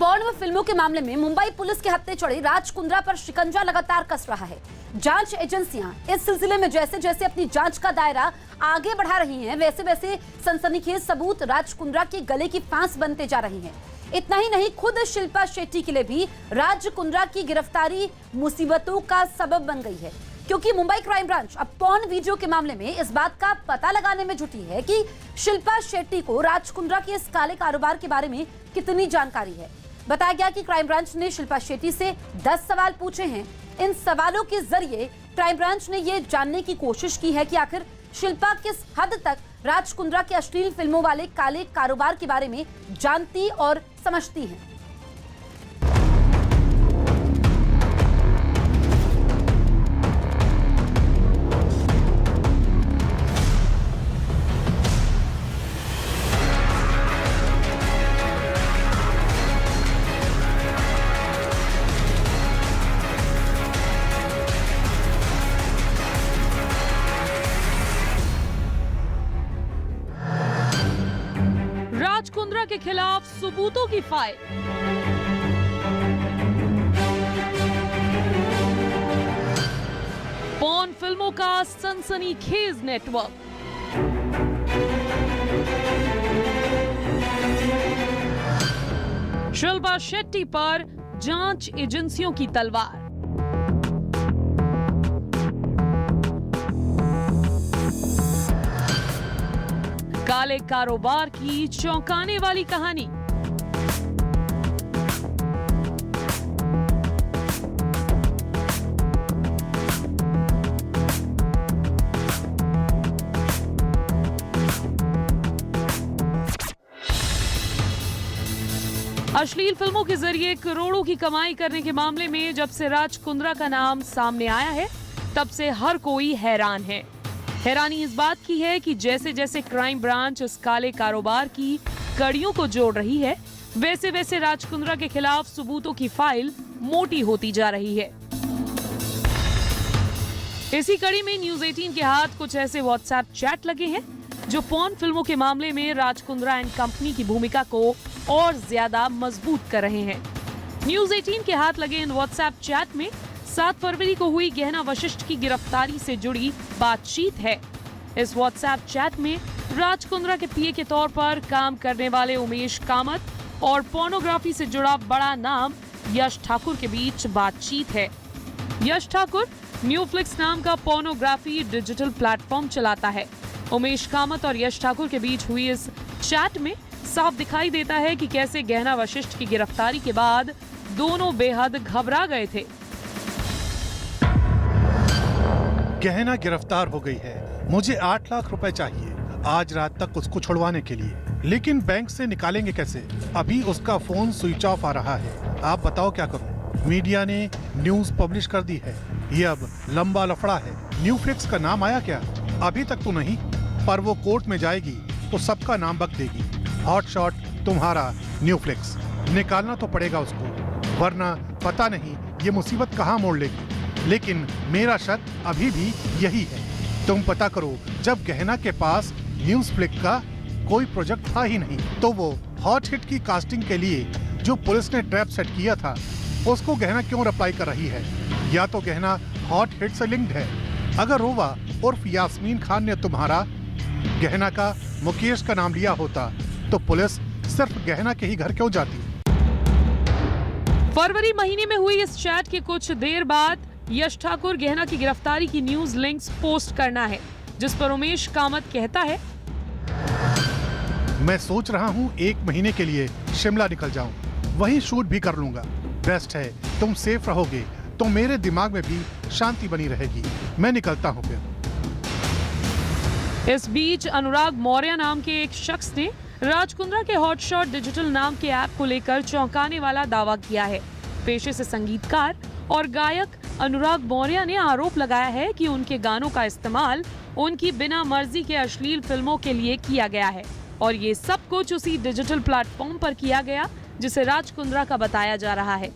Porn फिल्मों के मामले में मुंबई पुलिस के हत्थे चढ़े राज कुंद्रा पर शिकंजा लगातार कस रहा है। जांच एजेंसियां इस सिलसिले में जैसे जैसे अपनी जांच का दायरा आगे बढ़ा रही हैं, वैसे वैसे सनसनीखेज सबूत राज कुंद्रा के गले की फांस बनते जा रही हैं। इतना ही नहीं, खुद शिल्पा शेट्टी के लिए भी राज कुंद्रा की गिरफ्तारी मुसीबतों का सबब बन गई है, क्योंकि मुंबई क्राइम ब्रांच अब पॉर्न वीडियो के मामले में इस बात का पता लगाने में जुटी है कि शिल्पा शेट्टी को राज कुंद्रा के इस काले कारोबार के बारे में कितनी जानकारी है। बताया गया कि क्राइम ब्रांच ने शिल्पा शेट्टी से 10 सवाल पूछे हैं। इन सवालों के जरिए क्राइम ब्रांच ने यह जानने की कोशिश की है कि आखिर शिल्पा किस हद तक राज कुंद्रा के अश्लील फिल्मों वाले काले कारोबार के बारे में जानती और समझती है। राज कुंद्रा के खिलाफ सबूतों की फाइल। पॉर्न फिल्मों का सनसनीखेज नेटवर्क। शिल्पा शेट्टी पर जांच एजेंसियों की तलवार। काले कारोबार की चौंकाने वाली कहानी। अश्लील फिल्मों के जरिए करोड़ों की कमाई करने के मामले में जब से राज कुंद्रा का नाम सामने आया है, तब से हर कोई हैरान है। हैरानी इस बात की है कि जैसे जैसे क्राइम ब्रांच इस काले कारोबार की कड़ियों को जोड़ रही है, वैसे वैसे राज कुंद्रा के खिलाफ सबूतों की फाइल मोटी होती जा रही है। इसी कड़ी में न्यूज 18 के हाथ कुछ ऐसे व्हाट्सएप चैट लगे हैं जो पॉर्न फिल्मों के मामले में राज कुंद्रा एंड कंपनी की भूमिका को और ज्यादा मजबूत कर रहे हैं। न्यूज 18 के हाथ लगे इन व्हाट्सएप चैट में 7 फरवरी को हुई गहना वशिष्ठ की गिरफ्तारी से जुड़ी बातचीत है। इस व्हाट्सएप चैट में राज कुंद्रा के पीए के तौर पर काम करने वाले उमेश कामत और पोर्नोग्राफी से जुड़ा बड़ा नाम यश ठाकुर के बीच बातचीत है। यश ठाकुर न्यूफ्लिक्स नाम का पोर्नोग्राफी डिजिटल प्लेटफॉर्म चलाता है। उमेश कामत और यश ठाकुर के बीच हुई इस चैट में साफ दिखाई देता है कि कैसे गहना वशिष्ठ की गिरफ्तारी के बाद दोनों बेहद घबरा गए थे। गहना गिरफ्तार हो गई है। मुझे 8 लाख रुपए चाहिए आज रात तक उसको छुड़वाने के लिए, लेकिन बैंक से निकालेंगे कैसे? अभी उसका फोन स्विच ऑफ आ रहा है। आप बताओ क्या करूं? मीडिया ने न्यूज पब्लिश कर दी है। ये अब लंबा लफड़ा है। न्यूफ्लिक्स का नाम आया क्या? अभी तक तो नहीं, पर वो कोर्ट में जाएगी तो सबका नाम बक देगी। हॉट शॉट तुम्हारा न्यूफ्लिक्स। निकालना तो पड़ेगा उसको, वरना पता नहीं ये मुसीबत कहाँ मोड़ लेगी। लेकिन मेरा शक अभी भी यही है। तुम पता करो, जब गहना के पास न्यूज फ्लिक का कोई प्रोजेक्ट था ही नहीं, तो वो हॉट हिट की कास्टिंग के लिए जो पुलिस ने ट्रैप सेट किया था, उसको गहना क्यों रिप्लाई कर रही है? या तो गहना हॉट हिट से लिंक्ड है। अगर रोवा उर्फ यास्मीन खान ने तुम्हारा गहना का मुकेश का नाम लिया होता, तो पुलिस सिर्फ गहना के ही घर क्यों जाती? फरवरी महीने में हुई इस चैट के कुछ देर बाद यश ठाकुर गहना की गिरफ्तारी की न्यूज लिंक्स पोस्ट करना है, जिस पर उमेश कामत कहता है, मैं सोच रहा हूँ 1 महीने के लिए शिमला निकल जाऊं, वहीं शूट भी कर लूंगा। बेस्ट है, तुम सेफ रहोगे तो मेरे दिमाग में भी शांति बनी रहेगी। मैं निकलता हूँ फिर। इस बीच अनुराग मौर्य नाम के एक शख्स ने राज कुंद्रा के हॉटशॉट डिजिटल नाम के ऐप को लेकर चौंकाने वाला दावा किया है। पेशे से संगीतकार और गायक अनुराग मौर्य ने आरोप लगाया है कि उनके गानों का इस्तेमाल उनकी बिना मर्जी के अश्लील फिल्मों के लिए किया गया है और ये सब कुछ उसी डिजिटल प्लेटफॉर्म पर किया गया जिसे राज कुंद्रा का बताया जा रहा है।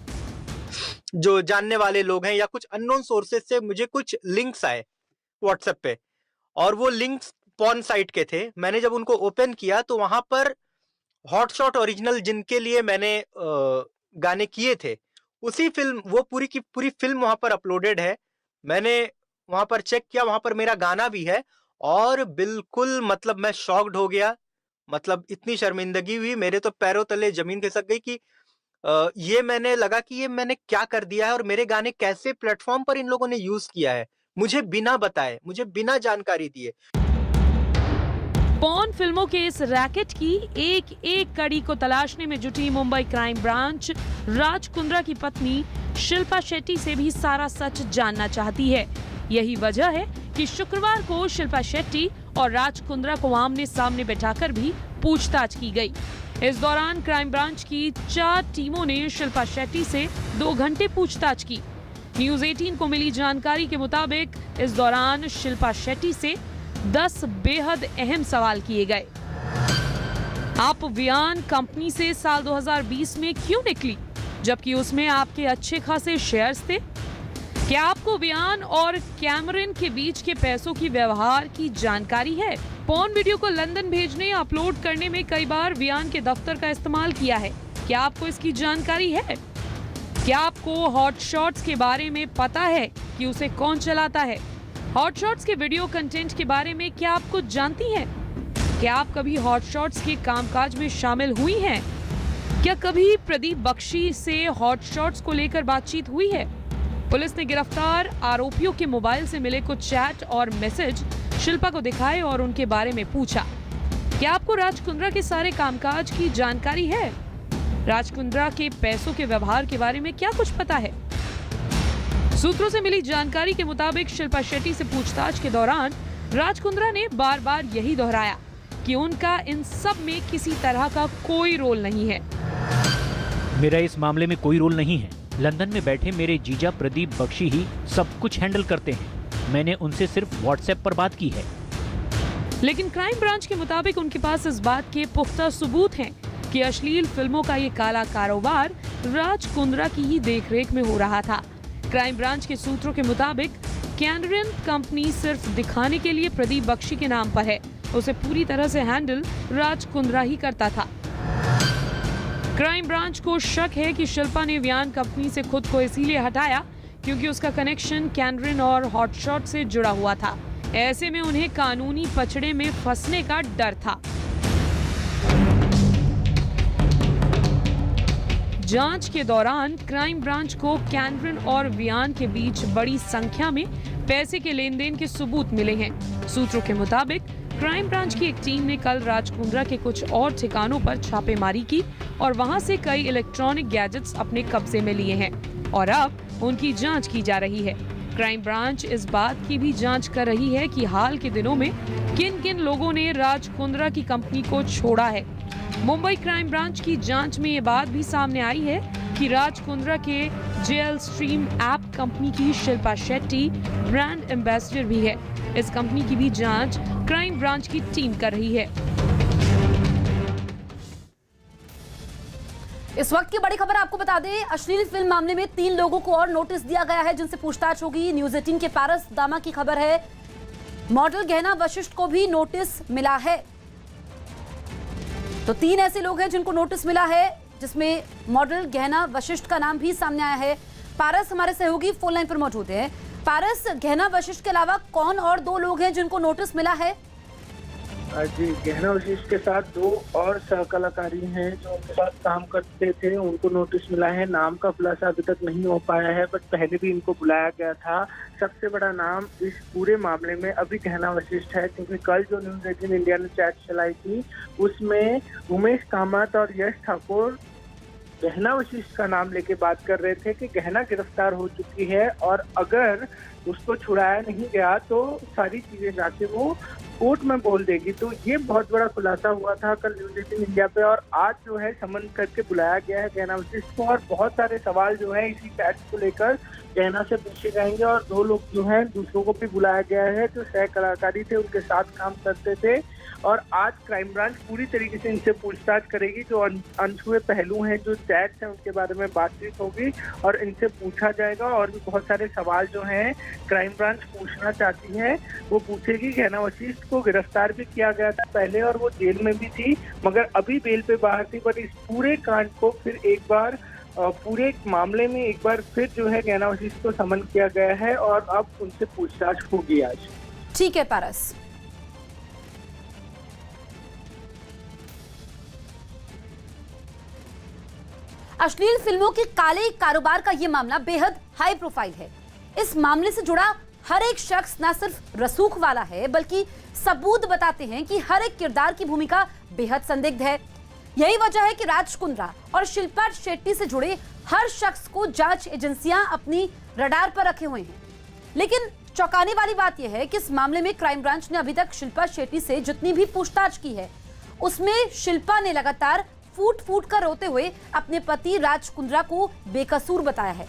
जो जानने वाले लोग हैं या कुछ अननोन सोर्सेज से मुझे कुछ लिंक्स आए व्हाट्सएप पे, और वो लिंक्स पॉर्न साइट के थे। मैंने जब उनको ओपन किया तो वहां पर हॉटशॉट ओरिजिनल जिनके लिए मैंने गाने किए थे, उसी फ़िल्म वो पूरी की पूरी फ़िल्म वहाँ पर अपलोडेड है। मैंने वहाँ पर चेक किया, वहाँ पर मेरा गाना भी है और बिल्कुल मतलब मैं शॉक्ड हो गया। मतलब इतनी शर्मिंदगी हुई, मेरे तो पैरों तले ज़मीन खिसक गई कि ये मैंने लगा कि ये मैंने क्या कर दिया है और मेरे गाने कैसे प्लेटफ़ॉर्म पर इन लोगों ने यूज़ किया है, मुझे बिना बताए, मुझे बिना जानकारी दिए। पॉर्न फिल्मों के इस रैकेट की एक एक कड़ी को तलाशने में जुटी मुंबई क्राइम ब्रांच राज कुंद्रा की पत्नी शिल्पा शेट्टी से भी सारा सच जानना चाहती है। यही वजह है कि शुक्रवार को शिल्पा शेट्टी और राज कुंद्रा को आमने सामने बैठाकर भी पूछताछ की गई। इस दौरान क्राइम ब्रांच की 4 टीमों ने शिल्पा शेट्टी से 2 घंटे पूछताछ की। न्यूज 18 को मिली जानकारी के मुताबिक इस दौरान शिल्पा शेट्टी से 10 बेहद अहम सवाल किए गए। आप वियान कंपनी से साल 2020 में क्यों निकली, जबकि उसमें आपके अच्छे खासे शेयर्स थे? क्या आपको वियान और कैमरन के बीच के पैसों की व्यवहार की जानकारी है? पॉर्न वीडियो को लंदन भेजने या अपलोड करने में कई बार वियान के दफ्तर का इस्तेमाल किया है। क्या आपको इसकी जानकारी है? क्या आपको हॉट शॉट्स के बारे में पता है कि उसे कौन चलाता है? हॉट शॉट्स के वीडियो कंटेंट के बारे में क्या आप कुछ जानती हैं? क्या आप कभी हॉट शॉट्स के कामकाज में शामिल हुई हैं? क्या कभी प्रदीप बख्शी से हॉट शॉट्स को लेकर बातचीत हुई है? पुलिस ने गिरफ्तार आरोपियों के मोबाइल से मिले कुछ चैट और मैसेज शिल्पा को दिखाए और उनके बारे में पूछा। क्या आपको राज कुंद्रा के सारे कामकाज की जानकारी है? राज कुंद्रा के पैसों के व्यवहार के बारे में क्या कुछ पता है? सूत्रों से मिली जानकारी के मुताबिक शिल्पा शेट्टी से पूछताछ के दौरान राज कुंद्रा ने बार बार यही दोहराया कि उनका इन सब में किसी तरह का कोई रोल नहीं है। मेरा इस मामले में कोई रोल नहीं है। लंदन में बैठे मेरे जीजा प्रदीप बख्शी ही सब कुछ हैंडल करते हैं। मैंने उनसे सिर्फ व्हाट्सएप पर बात की है। लेकिन क्राइम ब्रांच के मुताबिक उनके पास इस बात के पुख्ता सबूत हैं कि अश्लील फिल्मों का ये काला कारोबार राज कुंद्रा की ही देखरेख में हो रहा था। क्राइम ब्रांच के सूत्रों के मुताबिक कैमरन कंपनी सिर्फ दिखाने के लिए प्रदीप बख्शी के नाम पर है। उसे पूरी तरह से हैंडल राज कुंद्रा ही करता था। क्राइम ब्रांच को शक है कि शिल्पा ने वियान कंपनी से खुद को इसीलिए हटाया क्योंकि उसका कनेक्शन कैमरन और हॉटशॉट से जुड़ा हुआ था। ऐसे में उन्हें कानूनी पचड़े में फंसने का डर था। जांच के दौरान क्राइम ब्रांच को कैमरन और वियान के बीच बड़ी संख्या में पैसे के लेन देन के सबूत मिले हैं। सूत्रों के मुताबिक क्राइम ब्रांच की एक टीम ने कल राज कुंद्रा के कुछ और ठिकानों पर छापेमारी की और वहां से कई इलेक्ट्रॉनिक गैजेट्स अपने कब्जे में लिए हैं और अब उनकी जांच की जा रही है। क्राइम ब्रांच इस बात की भी जांच कर रही है कि हाल के दिनों में किन किन लोगों ने राज कुंद्रा की कंपनी को छोड़ा है। मुंबई क्राइम ब्रांच की जांच में ये बात भी सामने आई है कि राज कुंद्रा के जेएल स्ट्रीम ऐप कंपनी की शिल्पा शेट्टी ब्रांड एम्बेसडर भी है। इस कंपनी की भी जांच क्राइम ब्रांच की टीम कर रही है। इस वक्त की बड़ी खबर आपको बता दें, अश्लील फिल्म मामले में 3 लोगों को और नोटिस दिया गया है जिनसे पूछताछ होगी। न्यूज 18 के पारस दामा की खबर है, मॉडल गहना वशिष्ठ को भी नोटिस मिला है। तो 3 ऐसे लोग हैं जिनको नोटिस मिला है, जिसमें मॉडल गहना वशिष्ठ का नाम भी सामने आया है। पारस हमारे सहयोगी फोन लाइन पर मौजूद है। पारस, गहना वशिष्ठ के अलावा कौन और 2 लोग हैं जिनको नोटिस मिला है? जी, गहना वशिष्ठ के साथ 2 और सहकलाकारी हैं जो उनके साथ काम करते थे, उनको नोटिस मिला है। नाम का खुलासा अभी तक नहीं हो पाया है, बट पहले भी इनको बुलाया गया था। सबसे बड़ा नाम इस पूरे मामले में अभी गहना वशिष्ठ है, क्योंकि कल जो न्यूज 18 इंडिया ने चैट चलाई थी उसमें उमेश कामत और यश ठाकुर गहना वशिष्ठ का नाम लेके बात कर रहे थे कि गहना गिरफ्तार हो चुकी है और अगर उसको छुड़ाया नहीं गया तो सारी चीजें जाके वो कोर्ट में बोल देगी। तो ये बहुत बड़ा खुलासा हुआ था कल न्यूज 18 इंडिया पे, और आज जो है समन करके बुलाया गया है गहना वशिष्ठ को, और बहुत सारे सवाल जो है इसी चैट को लेकर गहना से पूछे जाएंगे। और 2 लोग जो हैं दूसरों को भी बुलाया गया है जो सह कलाकारी थे, उनके साथ काम करते थे, और आज क्राइम ब्रांच पूरी तरीके से इनसे पूछताछ करेगी। जो अनछुए पहलू हैं, जो चैट्स हैं, उनके बारे में बातचीत होगी और इनसे पूछा जाएगा। और भी बहुत सारे सवाल जो हैं क्राइम ब्रांच पूछना चाहती है वो पूछेगी। गहना वशिष्ठ को गिरफ्तार भी किया गया था पहले और वो जेल में भी थी, मगर अभी बेल पे बाहर थी। पर इस पूरे कांड को फिर एक बार पूरे मामले में एक बार फिर जो है गहना वशिष्ठ को समन किया गया है और अब उनसे पूछताछ होगी आज। ठीक है पारस। अश्लील फिल्मों के काले कारोबार का यह मामला बेहद हाई प्रोफाइल है। इस मामले से जुड़ा हर एक शख्स न सिर्फ रसूख वाला है, बल्कि सबूत बताते हैं कि हर एक किरदार की भूमिका बेहद संदिग्ध है। यही वजह है कि राज कुंद्रा और शिल्पा शेट्टी से जुड़े हर शख्स को जांच एजेंसियां अपनी रडार पर रखे हुए हैं। लेकिन चौंकाने वाली बात यह है कि इस मामले में क्राइम ब्रांच ने अभी तक शिल्पा शेट्टी से जितनी भी पूछताछ की है, उसमें शिल्पा ने लगातार फूट फूट कर रोते हुए अपने पति राज कुंद्रा को बेकसूर बताया है।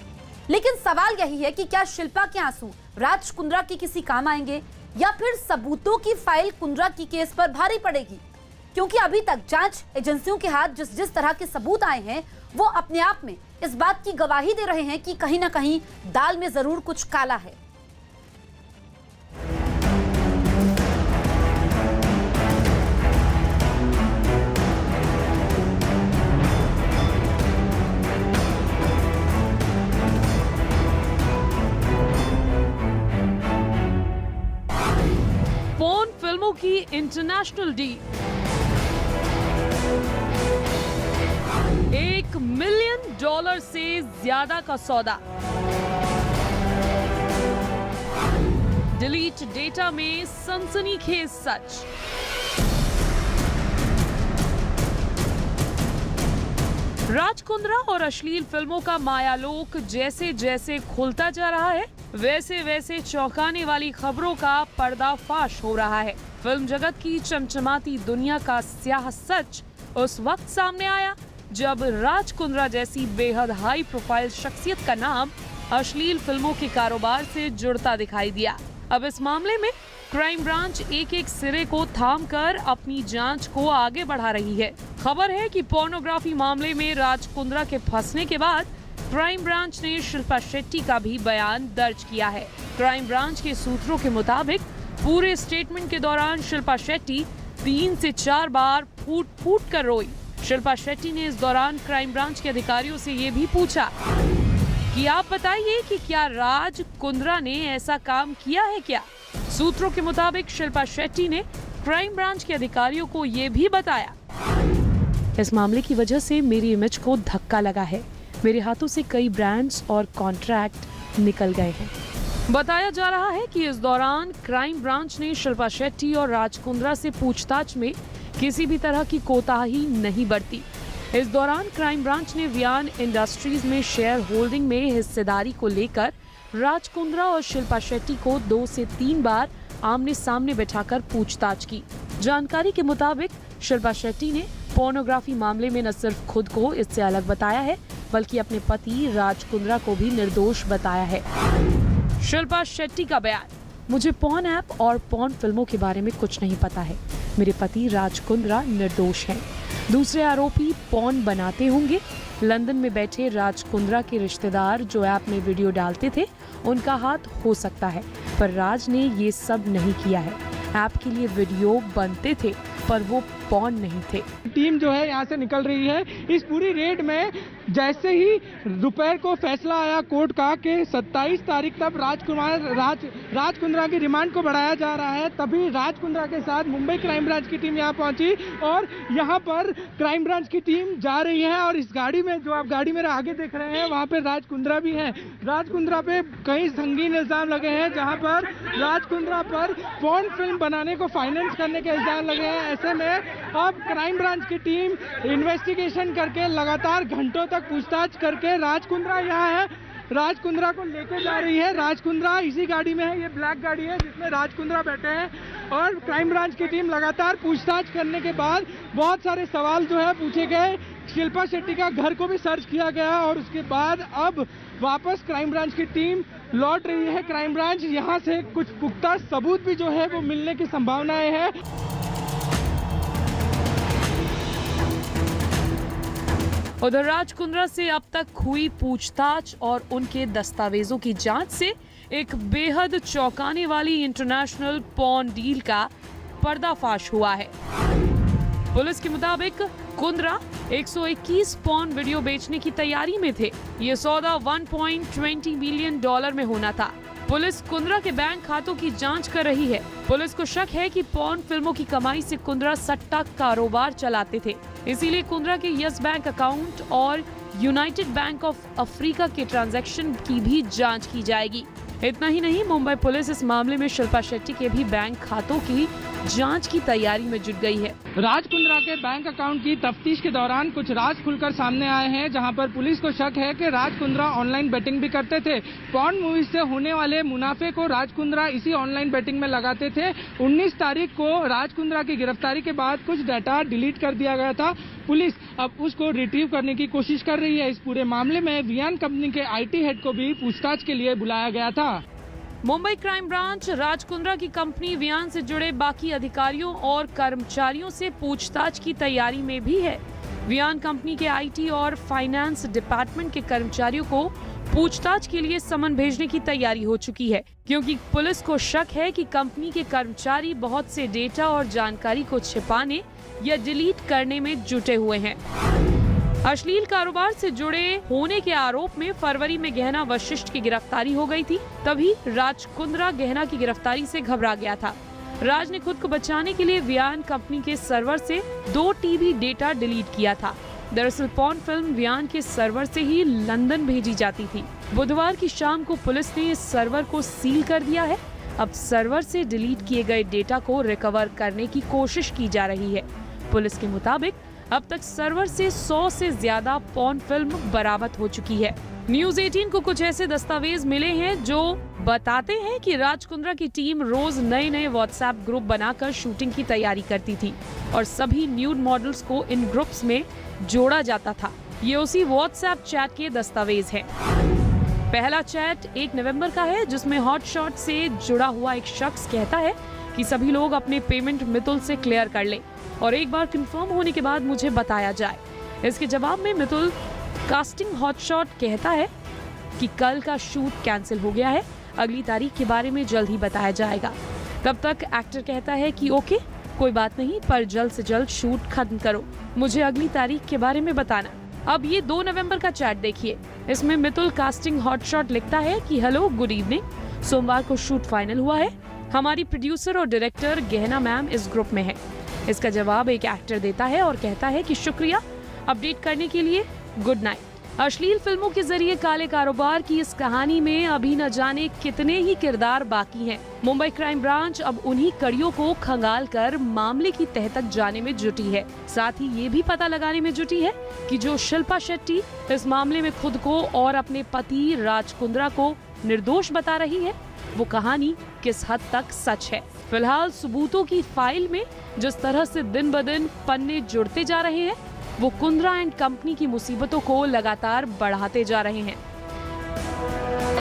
लेकिन सवाल यही है कि क्या शिल्पा के आंसू राज कुंद्रा के किसी काम आएंगे या फिर सबूतों की फाइल कुंद्रा की केस पर भारी पड़ेगी? क्योंकि अभी तक जांच एजेंसियों के हाथ जिस तरह के सबूत आए हैं, वो अपने आप में इस बात की गवाही दे रहे हैं कि कहीं ना कहीं दाल में जरूर कुछ काला है। पॉर्न फिल्मों की इंटरनेशनल डील, $1 मिलियन से ज्यादा का सौदा, डिलीट डेटा में सनसनीखेज सच। राज कुंद्रा और अश्लील फिल्मों का मायालोक जैसे जैसे खुलता जा रहा है, वैसे वैसे चौंकाने वाली खबरों का पर्दाफाश हो रहा है। फिल्म जगत की चमचमाती दुनिया का स्याह सच उस वक्त सामने आया जब राज कुंद्रा जैसी बेहद हाई प्रोफाइल शख्सियत का नाम अश्लील फिल्मों के कारोबार से जुड़ता दिखाई दिया। अब इस मामले में क्राइम ब्रांच एक एक सिरे को थामकर अपनी जांच को आगे बढ़ा रही है। खबर है कि पोर्नोग्राफी मामले में राज कुंद्रा के फंसने के बाद क्राइम ब्रांच ने शिल्पा शेट्टी का भी बयान दर्ज किया है। क्राइम ब्रांच के सूत्रों के मुताबिक पूरे स्टेटमेंट के दौरान शिल्पा शेट्टी 3 से 4 बार फूट फूट कर रोई। शिल्पा शेट्टी ने इस दौरान क्राइम ब्रांच के अधिकारियों से ये भी पूछा कि आप बताइए कि क्या राज कुंद्रा ने ऐसा काम किया है क्या। सूत्रों के मुताबिक शिल्पा शेट्टी ने क्राइम ब्रांच के अधिकारियों को ये भी बताया, इस मामले की वजह से मेरी इमेज को धक्का लगा है, मेरे हाथों से कई ब्रांड्स और कॉन्ट्रैक्ट निकल गए हैं। बताया जा रहा है कि इस दौरान क्राइम ब्रांच ने शिल्पा शेट्टी और राज कुंद्रा से पूछताछ में किसी भी तरह की कोताही नहीं बरती। इस दौरान क्राइम ब्रांच ने वियान इंडस्ट्रीज में शेयर होल्डिंग में हिस्सेदारी को लेकर राज कुंद्रा और शिल्पा शेट्टी को 2 से 3 बार आमने सामने बैठाकर पूछताछ की। जानकारी के मुताबिक शिल्पा शेट्टी ने पोर्नोग्राफी मामले में न सिर्फ खुद को इससे अलग बताया है, बल्कि अपने पति राज कुंद्रा को भी निर्दोष बताया है। शिल्पा शेट्टी का बयान, मुझे पॉर्न ऐप और पॉर्न फिल्मों के बारे में कुछ नहीं पता है। मेरे पति राज कुंद्रा निर्दोष हैं। दूसरे आरोपी पॉर्न बनाते होंगे। लंदन में बैठे राज कुंद्रा के रिश्तेदार जो ऐप में वीडियो डालते थे, उनका हाथ हो सकता है, पर राज ने ये सब नहीं किया है। ऐप के लिए वीडियो बनते थे, पर वो पॉर्न नहीं थे। टीम जो है यहाँ से निकल रही है। इस पूरी रेड में जैसे ही दोपहर को फैसला आया कोर्ट का कि 27 तारीख तक राज कुंद्रा की रिमांड को बढ़ाया जा रहा है, तभी राज कुंद्रा के साथ मुंबई क्राइम ब्रांच की टीम यहाँ पहुंची और यहाँ पर क्राइम ब्रांच की टीम जा रही है। और इस गाड़ी में, जो आप गाड़ी मेरे आगे देख रहे हैं, वहाँ पे राज कुंद्रा भी है। राज कुंद्रा पे कई संगीन इल्जाम लगे हैं, जहाँ पर राज कुंद्रा पर पॉर्न फिल्म बनाने को फाइनेंस करने के इल्जाम लगे हैं। ऐसे में अब क्राइम ब्रांच की टीम इन्वेस्टिगेशन करके लगातार घंटों तक पूछताछ करके राज कुंद्रा यहाँ है, राज कुंद्रा को लेके जा रही है। राज कुंद्रा इसी गाड़ी में है, ये ब्लैक गाड़ी है जिसमें राज कुंद्रा बैठे हैं। और क्राइम ब्रांच की टीम लगातार पूछताछ करने के बाद बहुत सारे सवाल जो है पूछे गए। शिल्पा शेट्टी का घर को भी सर्च किया गया और उसके बाद अब वापस क्राइम ब्रांच की टीम लौट रही है। क्राइम ब्रांच यहाँ से कुछ पुख्ता सबूत भी जो है वो मिलने की संभावनाएं है। उधर राज कुंद्रा से अब तक हुई पूछताछ और उनके दस्तावेजों की जांच से एक बेहद चौंकाने वाली इंटरनेशनल पॉर्न डील का पर्दाफाश हुआ है। पुलिस के मुताबिक कुंद्रा 121 पॉर्न वीडियो बेचने की तैयारी में थे। ये सौदा $1.20 मिलियन में होना था। पुलिस कुंद्रा के बैंक खातों की जांच कर रही है। पुलिस को शक है कि पॉर्न फिल्मों की कमाई से कुंद्रा सट्टा कारोबार चलाते थे, इसीलिए कुंद्रा के यस बैंक अकाउंट और यूनाइटेड बैंक ऑफ अफ्रीका के ट्रांजैक्शन की भी जांच की जाएगी। इतना ही नहीं, मुंबई पुलिस इस मामले में शिल्पा शेट्टी के भी बैंक खातों की जांच की तैयारी में जुट गई है। राज कुंद्रा के बैंक अकाउंट की तफ्तीश के दौरान कुछ राज खुलकर सामने आए हैं, जहां पर पुलिस को शक है कि राज कुंद्रा ऑनलाइन बेटिंग भी करते थे। पॉर्न मूवीज से होने वाले मुनाफे को राज कुंद्रा इसी ऑनलाइन बेटिंग में लगाते थे। 19 तारीख को राज कुंद्रा की गिरफ्तारी के बाद कुछ डाटा डिलीट कर दिया गया था। पुलिस अब उसको रिट्रीव करने की कोशिश कर रही है। इस पूरे मामले में वियान कंपनी के IT हेड को भी पूछताछ के लिए बुलाया गया था। मुंबई क्राइम ब्रांच राज कुंद्रा की कंपनी वियान से जुड़े बाकी अधिकारियों और कर्मचारियों से पूछताछ की तैयारी में भी है। वियान कंपनी के IT और फाइनेंस डिपार्टमेंट के कर्मचारियों को पूछताछ के लिए समन भेजने की तैयारी हो चुकी है, क्योंकि पुलिस को शक है कि कंपनी के कर्मचारी बहुत से डेटा और जानकारी को छिपाने या डिलीट करने में जुटे हुए हैं। अश्लील कारोबार से जुड़े होने के आरोप में फरवरी में गहना वशिष्ठ की गिरफ्तारी हो गई थी। तभी राज कुंद्रा गहना की गिरफ्तारी से घबरा गया था। राज ने खुद को बचाने के लिए वियान कंपनी के सर्वर से 2 TB डेटा डिलीट किया था। दरअसल पॉर्न फिल्म वियान के सर्वर से ही लंदन भेजी जाती थी। बुधवार की शाम को पुलिस ने इस सर्वर को सील कर दिया है। अब सर्वर से डिलीट किए गए डेटा को रिकवर करने की कोशिश की जा रही है। पुलिस के मुताबिक अब तक सर्वर से 100 से ज्यादा पॉर्न फिल्म बरामद हो चुकी है। न्यूज 18 को कुछ ऐसे दस्तावेज मिले हैं जो बताते हैं कि राज कुंद्रा की टीम रोज नए व्हाट्सएप ग्रुप बनाकर शूटिंग की तैयारी करती थी और सभी न्यूड मॉडल्स को इन ग्रुप्स में जोड़ा जाता था। ये उसी व्हाट्सएप चैट के दस्तावेज हैं। पहला चैट 1 नवंबर का है, जिसमें हॉट शॉट से जुड़ा हुआ एक शख्स कहता है कि सभी लोग अपने पेमेंट मितुल से क्लियर कर लें और एक बार कंफर्म होने के बाद मुझे बताया जाए। इसके जवाब में मितुल कास्टिंग हॉटशॉट कहता है कि कल का शूट कैंसिल हो गया है, अगली तारीख के बारे में जल्द ही बताया जाएगा। तब तक एक्टर कहता है कि ओके, कोई बात नहीं, पर जल्द से जल्द शूट खत्म करो, मुझे अगली तारीख के बारे में बताना। अब ये 2 नवंबर का चैट देखिए। इसमें मितुल कास्टिंग हॉटशॉट लिखता है कि हेलो, गुड इवनिंग, सोमवार को शूट फाइनल हुआ है, हमारी प्रोड्यूसर और डायरेक्टर गहना मैम इस ग्रुप में है। इसका जवाब एक एक्टर देता है और कहता है कि शुक्रिया अपडेट करने के लिए, गुड नाइट। अश्लील फिल्मों के जरिए काले कारोबार की इस कहानी में अभी न जाने कितने ही किरदार बाकी हैं। मुंबई क्राइम ब्रांच अब उन्हीं कड़ियों को खंगाल कर मामले की तह तक जाने में जुटी है। साथ ही ये भी पता लगाने में जुटी है कि जो शिल्पा शेट्टी इस मामले में खुद को और अपने पति राज कुंद्रा को निर्दोष बता रही है, वो कहानी किस हद तक सच है। फिलहाल सबूतों की फाइल में जिस तरह से दिन ब दिन पन्ने जुड़ते जा रहे हैं, वो कुंद्रा एंड कंपनी की मुसीबतों को लगातार बढ़ाते जा रहे हैं।